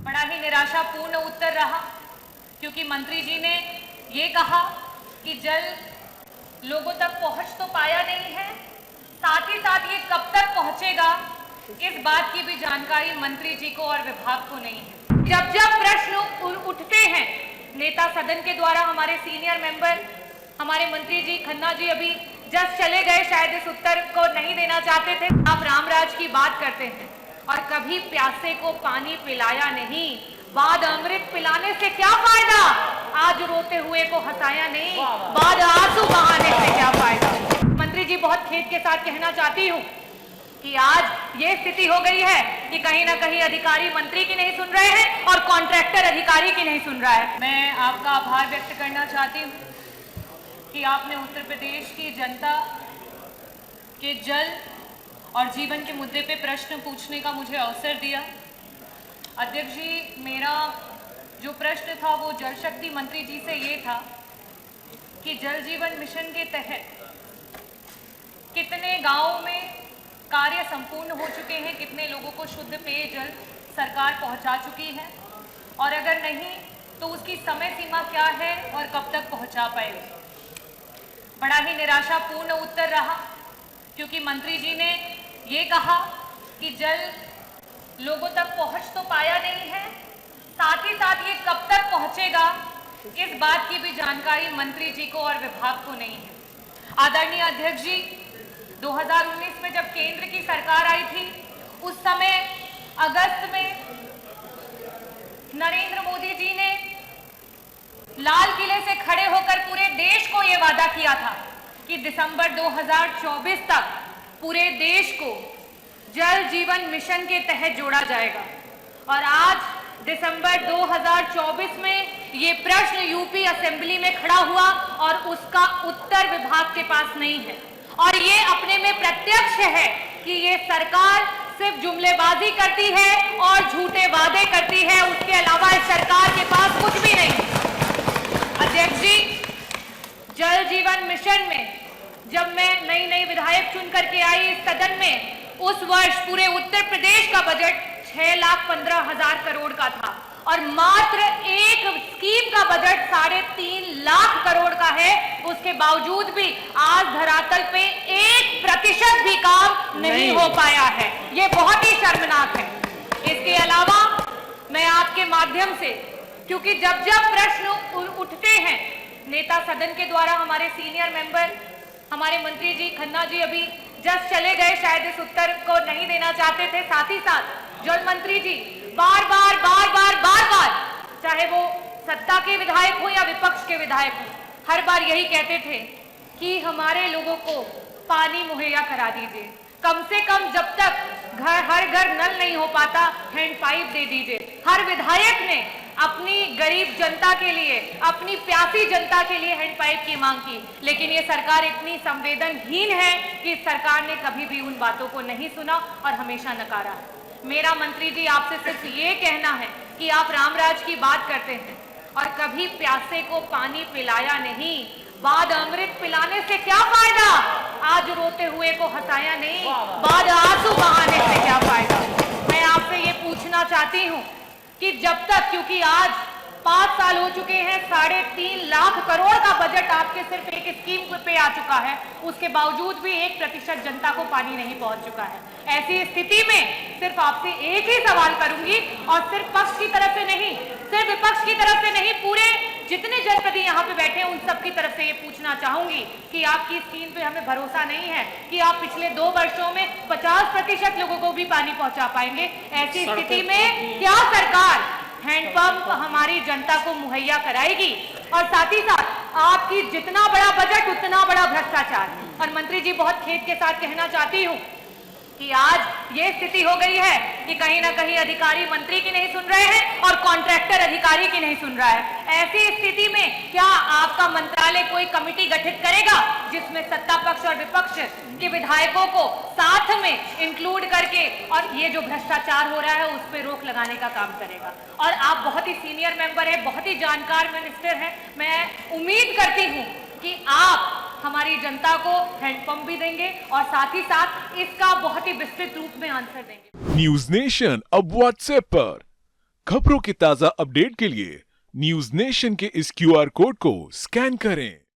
बड़ा ही निराशापूर्ण उत्तर रहा, क्योंकि मंत्री जी ने ये कहा कि जल लोगों तक पहुंच तो पाया नहीं है, साथ ही साथ ये कब तक पहुंचेगा इस बात की भी जानकारी मंत्री जी को और विभाग को नहीं है। जब जब प्रश्न उठते हैं नेता सदन के द्वारा, हमारे सीनियर मेंबर, हमारे मंत्री जी खन्ना जी अभी जस्ट चले गए, शायद इस उत्तर को नहीं देना चाहते थे। आप रामराज की बात करते हैं और कभी प्यासे को पानी पिलाया नहीं, बाद अमृत पिलाने से क्या फायदा, आज रोते हुए को हंसाया नहीं, बाद आंसू बहाने से क्या फायदा। मंत्री जी, बहुत खेद के साथ कहना चाहती हूँ कि आज ये स्थिति हो गई है कि कहीं ना कहीं अधिकारी मंत्री की नहीं सुन रहे हैं और कॉन्ट्रैक्टर अधिकारी की नहीं सुन रहा है। मैं आपका आभार व्यक्त करना चाहती हूँ कि आपने उत्तर प्रदेश की जनता के जल और जीवन के मुद्दे पे प्रश्न पूछने का मुझे अवसर दिया। अध्यक्ष जी, मेरा जो प्रश्न था वो जल शक्ति मंत्री जी से ये था कि जल जीवन मिशन के तहत कितने गांवों में कार्य संपूर्ण हो चुके हैं, कितने लोगों को शुद्ध पेयजल सरकार पहुंचा चुकी है, और अगर नहीं तो उसकी समय सीमा क्या है और कब तक पहुंचा पाएगी। बड़ा ही निराशापूर्ण उत्तर रहा, क्योंकि मंत्री जी ने ये कहा कि जल लोगों तक पहुंच तो पाया नहीं है, साथ ही साथ ये कब तक पहुंचेगा इस बात की भी जानकारी मंत्री जी को और विभाग को नहीं है। आदरणीय अध्यक्ष जी, 2019 में जब केंद्र की सरकार आई थी, उस समय अगस्त में नरेंद्र मोदी जी ने लाल किले से खड़े होकर पूरे देश को यह वादा किया था कि दिसंबर 2024 तक पूरे देश को जल जीवन मिशन के तहत जोड़ा जाएगा, और आज दिसंबर 2024 में ये प्रश्न यूपी असेंबली में खड़ा हुआ और उसका उत्तर विभाग के पास नहीं है। और ये अपने में प्रत्यक्ष है कि ये सरकार सिर्फ जुमलेबाजी करती है और झूठे वादे करती है, उसके अलावा इस सरकार के पास कुछ भी नहीं है। अध्यक्ष जी, जल जीवन मिशन में जब मैं नई विधायक चुन करके आई इस सदन में, उस वर्ष पूरे उत्तर प्रदेश का बजट 6,15,000 करोड़ का था और मात्र एक स्कीम का बजट 3.5 लाख करोड़ का है। उसके बावजूद भी आज धरातल पे 1% भी काम नहीं हो पाया है। ये बहुत ही शर्मनाक है। इसके अलावा मैं आपके माध्यम से, क्योंकि जब जब प्रश्न उठते हैं नेता सदन के द्वारा, हमारे सीनियर मेंबर, हमारे मंत्री जी खन्ना जी अभी जस्ट चले गए, शायद इस उत्तर को नहीं देना चाहते थे। साथ ही साथ जल मंत्री जी बार बार चाहे वो सत्ता के विधायक हो या विपक्ष के विधायक हो, हर बार यही कहते थे कि हमारे लोगों को पानी मुहैया करा दीजिए, कम से कम जब तक हर घर नल नहीं हो पाता हैंडपाइप दे दीजिए। हर विधायक ने अपनी गरीब जनता के लिए, अपनी प्यासी जनता के लिए हैंडपाइप की मांग की, लेकिन ये सरकार इतनी संवेदनहीन है कि इस सरकार ने कभी भी उन बातों को नहीं सुना और हमेशा नकारा है। मेरा मंत्री जी आपसे सिर्फ ये कहना है कि आप रामराज की बात करते हैं और कभी प्यासे को पानी पिलाया नहीं, बाद अमृत पिलाने से क्या फायदा, आज रोते हुए को हंसाया नहीं, बाद आंसू बहाने से क्या फायदा। मैं आपसे ये पूछना चाहती हूँ कि जब तक, क्योंकि आज 5 साल हो चुके हैं, 3.5 लाख करोड़ का बजट आपके सिर्फ एक स्कीम पे आ चुका है, उसके बावजूद भी 1% जनता को पानी नहीं पहुंच चुका है। ऐसी स्थिति में सिर्फ आपसे एक ही सवाल करूंगी, और सिर्फ पक्ष की तरफ से नहीं, सिर्फ विपक्ष की तरफ से नहीं, पूरे जितने जनप्रतिनिधि यहाँ पे बैठे हैं उन सब की तरफ से ये पूछना चाहूंगी कि आपकी स्कीम पे हमें भरोसा नहीं है कि आप पिछले 2 वर्षों में 50% लोगों को भी पानी पहुंचा पाएंगे। ऐसी स्थिति में क्या सरकार हैंडपंप हमारी जनता को मुहैया कराएगी? और साथ ही साथ आपकी जितना बड़ा बजट उतना बड़ा भ्रष्टाचार। और मंत्री जी, बहुत खेद के साथ कहना चाहती हूँ कि आज ये स्थिति हो गई है कि कहीं ना कहीं अधिकारी मंत्री की नहीं सुन रहे हैं और कॉन्ट्रैक्टर अधिकारी की नहीं सुन रहा है। ऐसी स्थिति में क्या आपका मंत्रालय कोई कमेटी गठित करेगा जिसमें सत्ता पक्ष और विपक्ष के विधायकों को साथ में इंक्लूड करके और ये जो भ्रष्टाचार हो रहा है उस पर रोक लगाने का काम करेगा? और आप बहुत ही सीनियर मेंबर है, बहुत ही जानकार मिनिस्टर है, मैं उम्मीद करती हूँ कि आप हमारी जनता को हैंडपंप भी देंगे और साथ ही साथ इसका बहुत ही विस्तृत रूप में आंसर देंगे। न्यूज नेशन अब व्हाट्सएप पर, खबरों के ताजा अपडेट के लिए न्यूज नेशन के इस क्यूआर कोड को स्कैन करें।